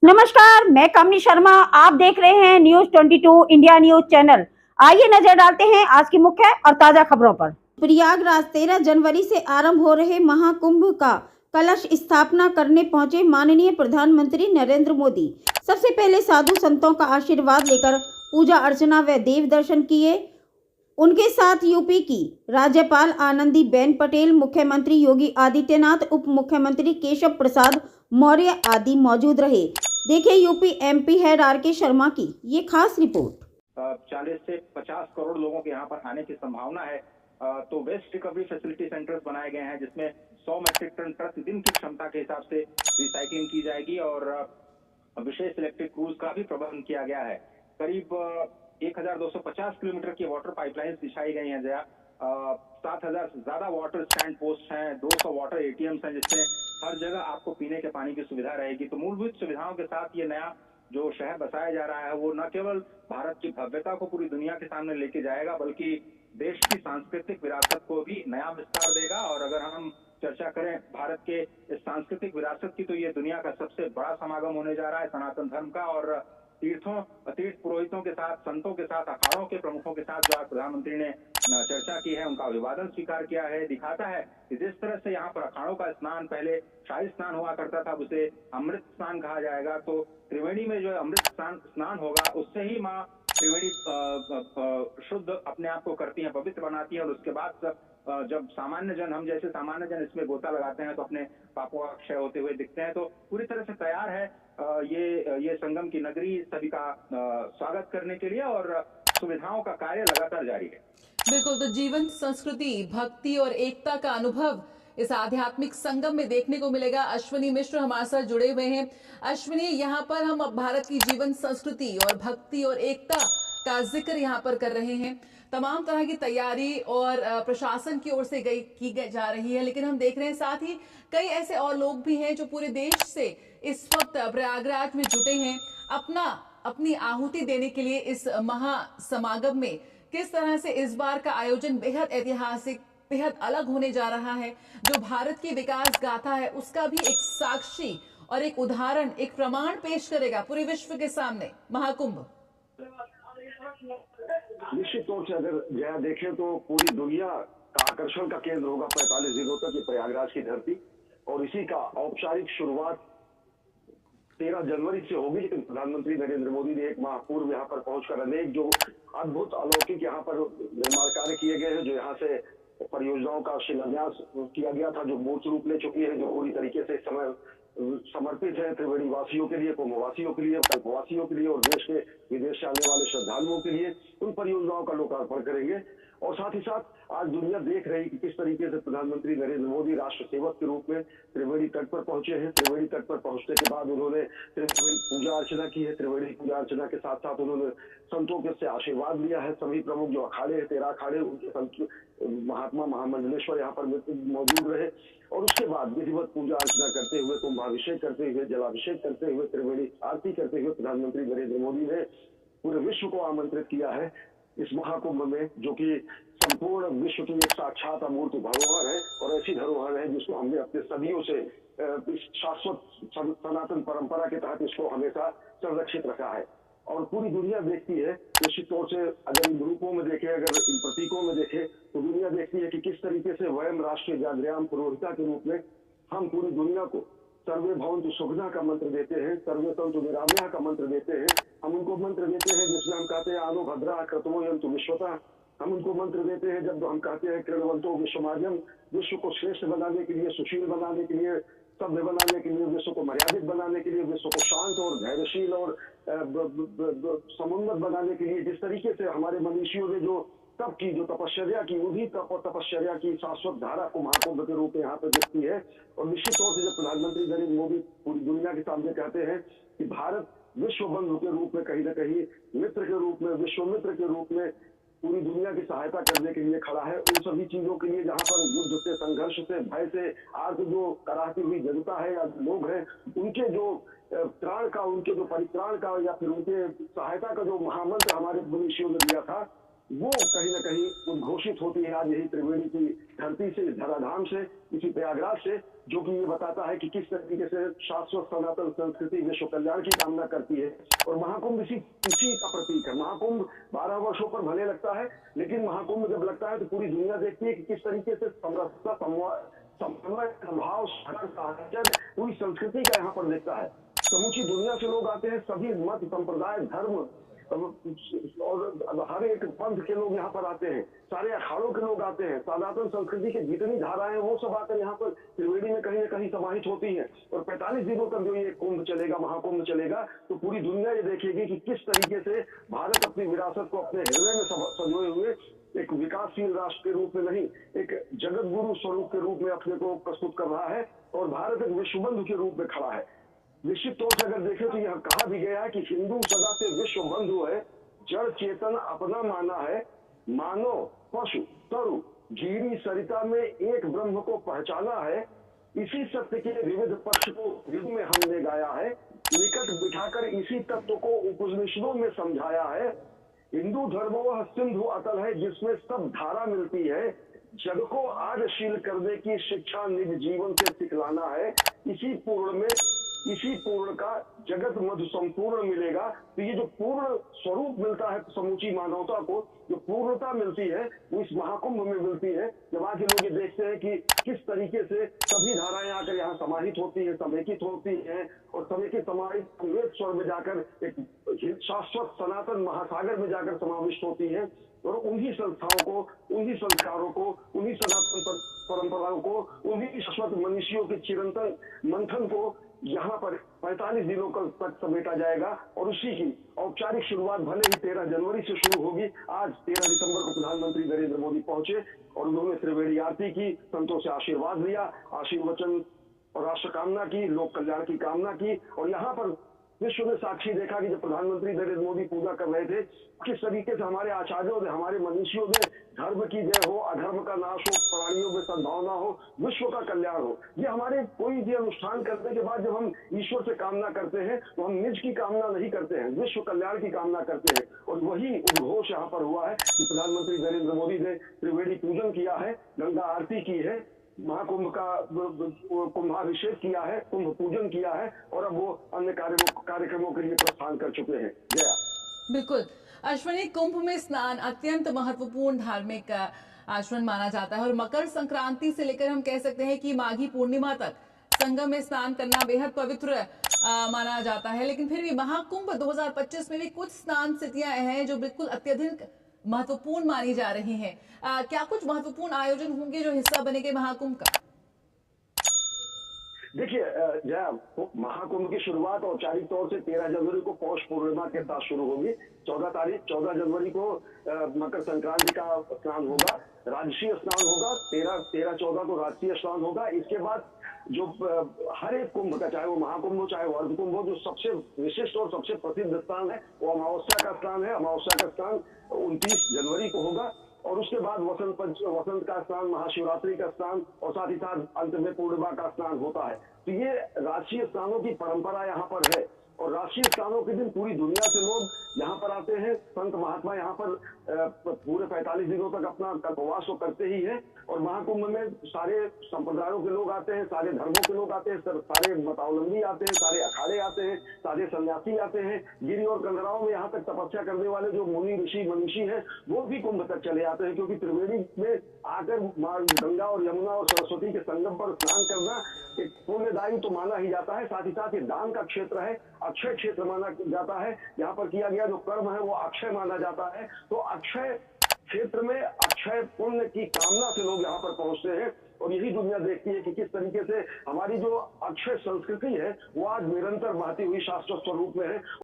नमस्कार, मैं कामनी शर्मा। आप देख रहे हैं न्यूज 22 इंडिया न्यूज चैनल। आइए नजर डालते हैं आज की मुख्य और ताजा खबरों पर। प्रयागराज 13 जनवरी से आरंभ हो रहे महाकुंभ का कलश स्थापना करने पहुंचे माननीय प्रधानमंत्री नरेंद्र मोदी। सबसे पहले साधु संतों का आशीर्वाद लेकर पूजा अर्चना व देव दर्शन किए। उनके साथ यूपी की राज्यपाल आनंदीबेन पटेल, मुख्यमंत्री योगी आदित्यनाथ, उप मुख्यमंत्री केशव प्रसाद मौर्य आदि मौजूद रहे। देखिए UP MP head R K. Sharma की ये खास रिपोर्ट। 40 से 50 करोड़ लोगों के यहाँ पर आने की संभावना है। तो वेस्ट रिकवरी फैसिलिटी सेंटर्स बनाए गए हैं जिसमें 100 मैट्रिक टन प्रतिदिन की क्षमता के हिसाब से रिसाइकलिंग की जाएगी और विशेष इलेक्ट्रिक क्रूज का भी प्रबंध किया गया है। करीब 1250 किलोमीटर की वाटर पाइपलाइंस बिछाई गई हैं। 7000 से ज्यादा वाटर स्टैंड पोस्ट हैं, 200 वाटर एटीएम्स हैं जिससे हर जगह आपको पीने के पानी की सुविधा रहेगी। तो मूलभूत सुविधाओं के साथ ये नया जो शहर बसाया जा रहा है वो न केवल भारत की भव्यता को पूरी दुनिया के सामने लेके जाएगा बल्कि देश की सांस्कृतिक विरासत को भी नया विस्तार देगा। और अगर हम चर्चा करें भारत के इस सांस्कृतिक विरासत की, तो ये दुनिया का सबसे बड़ा समागम होने जा रहा है सनातन धर्म का। और तीर्थ पुरोहितों के साथ, संतों के साथ, अखाड़ों के प्रमुखों के साथ जो आज प्रधानमंत्री ने चर्चा की है, उनका अभिवादन स्वीकार किया है, दिखाता है कि जिस तरह से यहाँ पर अखाड़ों का स्नान पहले शाही स्नान हुआ करता था, उसे अमृत स्नान कहा जाएगा। तो त्रिवेणी में जो अमृत स्नान होगा उससे ही माँ त्रिवेणी शुद्ध अपने आप को करती हैं, पवित्र बनाती हैं। और उसके बाद जब सामान्य जन, हम जैसे सामान्य जन इसमें गोता लगाते हैं तो अपने पापों का क्षय होते हुए दिखते हैं। तो पूरी तरह से तैयार है ये संगम की नगरी सभी का स्वागत करने के लिए और सुविधाओं का कार्य लगातार जारी है। बिल्कुल, तो जीवंत संस्कृति, भक्ति और एकता का अनुभव इस आध्यात्मिक संगम में देखने को मिलेगा। अश्विनी मिश्र हमारे साथ जुड़े हुए हैं। अश्विनी, यहाँ पर हम अब भारत की जीवन संस्कृति और भक्ति और एकता का जिक्र यहाँ पर कर रहे हैं। तमाम तरह की तैयारी और प्रशासन की ओर से की जा रही है, लेकिन हम देख रहे हैं साथ ही कई ऐसे और लोग भी हैं जो पूरे देश से इस वक्त प्रयागराज में जुटे हैं अपनी आहुति देने के लिए इस महासमागम में। किस तरह से इस बार का आयोजन बेहद ऐतिहासिक, बेहद अलग होने जा रहा है, जो भारत की विकास गाथा है उसका भी एक साक्षी और एक उदाहरण, एक प्रमाण पेश करेगा पूरे विश्व के सामने महाकुंभ। निश्चित तौर से अगर जया देखें तो पूरी दुनिया का आकर्षण का केंद्र होगा 45 दिनों तक ये प्रयागराज की धरती। और इसी का औपचारिक शुरुआत 13 जनवरी से होगी, लेकिन प्रधानमंत्री नरेंद्र मोदी ने एक माह पूर्व यहाँ पर पहुंचकर अनेक जो अद्भुत अलौकिक यहाँ पर निर्माण कार्य किए गए हैं, जो यहाँ से परियोजनाओं का शिलान्यास किया गया था, जो मूर्त रूप ले चुकी है, जो पूरी तरीके से समय समर्पित है त्रिवेणी वासियों के लिए, कुंभवासियों के लिए, कल्पवासियों के लिए और देश के विदेश से आने वाले श्रद्धालुओं के लिए उन परियोजनाओं का लोकार्पण करेंगे। और साथ ही साथ आज दुनिया देख रही कि किस तरीके से प्रधानमंत्री नरेंद्र मोदी राष्ट्र सेवक के रूप में त्रिवेणी तट पर पहुंचे हैं। त्रिवेणी तट पर पहुंचने के बाद उन्होंने त्रिवेणी पूजा अर्चना की है। त्रिवेणी पूजा अर्चना के साथ साथ उन्होंने संतों के से आशीर्वाद लिया है। सभी प्रमुख जो अखाड़े हैं, 13 अखाड़े, उनके संत महात्मा महामंडलेश्वर यहाँ पर मौजूद रहे। और उसके बाद विधिवत पूजा अर्चना करते हुए, कुंभाभिषेक करते हुए, जलाभिषेक करते हुए, त्रिवेणी आरती करते हुए प्रधानमंत्री नरेंद्र मोदी ने पूरे विश्व को आमंत्रित किया है इस महाकुंभ में, जो कि संपूर्ण विश्व की एक साक्षात अमूर्त धरोहर है। और ऐसी धरोहर है जिसको हमने अपने सदियों से शाश्वत सनातन परंपरा के तहत इसको हमेशा संरक्षित रखा है। और पूरी दुनिया देखती है, निश्चित तौर से अगर इन रूपों में देखें, अगर इन प्रतीकों में देखें, तो दुनिया देखती है कि किस तरीके से वयम राष्ट्रीय जागृयाम पुरोहिता के रूप में हम पूरी दुनिया को सर्वे भवन्तु सुखदा का मंत्र देते हैं, सर्वे सन्तु निरामया का मंत्र देते हैं। हम उनको मंत्र देते हैं जिसमें हम कहते हैं आनो भद्रा क्रतवो यन्तु विश्वता। हम उनको मंत्र देते हैं जब हम कहते हैं कृणवंतो विश्वमार्जम, विश्व को श्रेष्ठ बनाने के लिए, सुशील बनाने के लिए, सभ्य बनाने के लिए, विश्व को मर्यादित बनाने के लिए, विश्व को शांत और धैर्यशील और समुन्नत बनाने के लिए जिस तरीके से हमारे मनीषियों ने जो तप की, जो तपश्चर्या की, उन्हीं तप और तपश्चर्या की शाश्वत धारा को महाकुंभ के रूप में यहाँ पर दिखती है। और निश्चित तौर से जब प्रधानमंत्री नरेंद्र मोदी पूरी दुनिया के सामने कहते हैं कि भारत विश्व बंधु के रूप में, कहीं न कहीं मित्र के रूप में, विश्व मित्र के रूप में पूरी दुनिया की सहायता करने के लिए खड़ा है, उन सभी चीजों के लिए जहां पर युद्ध से, संघर्ष से, भय से आज जो कराहती हुई जनता है या लोग हैं, उनके जो त्राण का, उनके जो परित्राण का या फिर उनके सहायता का जो महामंत्र हमारे मनीषियों ने दिया था, वो कहीं ना कहीं उद्घोषित होती है आज यही त्रिवेणी की धरती से, धराधाम से, इसी प्रयागराज से, जो कि ये बताता है कि किस तरीके से शाश्वत सनातन संस्कृति विश्व कल्याण की कामना करती है। और महाकुंभ इसी का प्रतीक है। महाकुंभ 12 वर्षों पर भले लगता है, लेकिन महाकुंभ जब लगता है तो पूरी दुनिया देखती है कि किस तरीके से समरसता, समन्वय, भाव, साहचर्य पूरी संस्कृति का यहाँ पर दिखता है। समूची दुनिया से लोग आते हैं, सभी मत, संप्रदाय, धर्म और हर एक पंथ के लोग यहाँ पर आते हैं, सारे अखाड़ों के लोग आते हैं, सनातन संस्कृति की जितनी धाराएं वो सब आकर यहाँ पर त्रिवेणी में कहीं न कहीं समाहित होती हैं। और 45 दिनों तक जो ये कुंभ चलेगा, महाकुंभ चलेगा, तो पूरी दुनिया ये देखेगी कि किस तरीके से भारत अपनी विरासत को अपने हृदय में संजोए हुए एक विकासशील राष्ट्र के रूप में नहीं, एक जगत गुरु स्वरूप के रूप में अपने को प्रस्तुत कर रहा है और भारत एक विश्व बंधु के रूप में खड़ा है। निश्चित तौर से अगर देखें तो यह कहा भी गया है कि हिंदू सदा से विश्व बंधु है, जड़ चेतन अपना माना है, मानव पशु तरु जीरी सरिता में एक ब्रह्म को पहचाना है, इसी सत्य के विविध पक्ष को युग में हमने गाया है, निकट बिठाकर इसी तत्व को उपनिषदों में समझाया है। हिंदू धर्म वह सिंधु अतल है जिसमें सब धारा मिलती है, जग को आदशील करने की शिक्षा निज जीवन से सिखलाना है, इसी पूर्ण का जगत मधु संपूर्ण मिलेगा। तो ये जो पूर्ण स्वरूप मिलता है समूची मानवता को, जो पूर्णता मिलती है वो इस महाकुंभ में मिलती है। जब आज लोग ये देखते हैं कि किस तरीके से सभी धाराएं आकर यहाँ समाहित होती है, समेकित होती हैं और समेकित समाहित वेद स्वर में जाकर एक शाश्वत सनातन महासागर में जाकर समाविष्ट होती है। और उन्हीं संस्थाओं को, उन्हीं संस्कारों को, उन्हीं सनातन परंपराओं को, उन्हीं शाश्वत मनुष्यों के चिरंतन मंथन को यहाँ पर 45 दिनों तक समेटा जाएगा। और उसी की औपचारिक शुरुआत भले ही 13 जनवरी से शुरू होगी। आज 13 दिसंबर को प्रधानमंत्री नरेंद्र मोदी पहुंचे और उन्होंने त्रिवेणी आरती की, संतों से आशीर्वाद लिया, आशीर्वचन और राष्ट्र कामना की, लोक कल्याण की कामना की। और यहाँ पर विश्व ने साक्षी देखा कि जब प्रधानमंत्री नरेंद्र मोदी पूजा कर रहे थे, किस तरीके से हमारे आचार्यों ने, हमारे मनीषियों ने धर्म की जय हो, अधर्म का नाश हो, प्राणियों में सद्भावना हो, विश्व का कल्याण हो। ये हमारे कोई भी अनुष्ठान करने के बाद जब हम ईश्वर से कामना करते हैं तो हम निज की कामना नहीं करते हैं, विश्व कल्याण की कामना करते हैं। और वही उद्घोष यहाँ पर हुआ है कि प्रधानमंत्री नरेंद्र मोदी ने त्रिवेणी पूजन किया है, गंगा आरती की है, महाकुंभ का कुंभाभिषेक किया है, कुंभ पूजन किया है और अब वो अन्य कार्यक्रमों के लिए प्रस्थान कर चुके हैं। जया। बिल्कुल अश्विनी, कुंभ में स्नान अत्यंत महत्वपूर्ण धार्मिक आचरण माना जाता है और मकर संक्रांति से लेकर हम कह सकते हैं कि माघी पूर्णिमा तक संगम में स्नान करना बेहद पवित्र माना जाता है। लेकिन फिर भी महाकुंभ 2025 में भी कुछ स्नान तिथियां हैं जो बिल्कुल अत्यधिक महत्वपूर्ण मानी जा रही हैं। क्या कुछ महत्वपूर्ण आयोजन होंगे जो हिस्सा बनेंगे महाकुंभ का? देखिए जया, महाकुंभ की शुरुआत औपचारिक तौर से 13 जनवरी को पौष पूर्णिमा के साथ शुरू होगी। 14 जनवरी को मकर संक्रांति का स्नान होगा, राजसीय स्नान होगा, 13-14 को राजसीय स्नान होगा। इसके बाद जो हर एक कुंभ का, चाहे वो महाकुंभ हो चाहे वो अर्धकुंभ हो, जो सबसे विशिष्ट और सबसे प्रसिद्ध स्नान है वो अमावस्या का स्नान है। अमावस्या का स्नान 29 जनवरी को होगा और उसके बाद वसंत का स्नान, महाशिवरात्रि का स्नान और साथ ही साथ अंत में पूर्णिमा का स्नान होता है। तो ये राजसीय स्नानों की परंपरा यहाँ पर है और राजसीय स्नानों के दिन पूरी दुनिया से लोग यहाँ पर आते हैं। संत महात्मा यहाँ पर पूरे 45 दिनों तक अपना कल्पवास तो करते ही हैं और महाकुंभ में सारे संप्रदायों के लोग आते हैं, सारे धर्मों के लोग आते हैं, सारे मतावलंबी आते हैं, सारे अखाड़े आते हैं, सारे सन्यासी आते हैं। गिरी और कंदराओं में यहाँ तक तपस्या करने वाले जो मुनि ऋषि मनीषी हैं वो भी कुंभ तक चले आते हैं, क्योंकि त्रिवेणी में आकर मां गंगा और यमुना और सरस्वती के संगम पर स्नान करना एक पुण्यदायी तो माना ही जाता है। साथ ही साथ ये दान का क्षेत्र है, अक्षय क्षेत्र माना जाता है। यहाँ पर किया गया जो कर्म है वो अक्षय माना जाता है। तो अक्षय क्षेत्र में अक्षय पुण्य की कामना से लोग यहाँ पर पहुंचते हैं और यही दुनिया देखती है कि किस तरीके से हमारी जो अक्षय संस्कृति है वो आज निरंतर बहती हुई शाश्वत स्वरूप में है।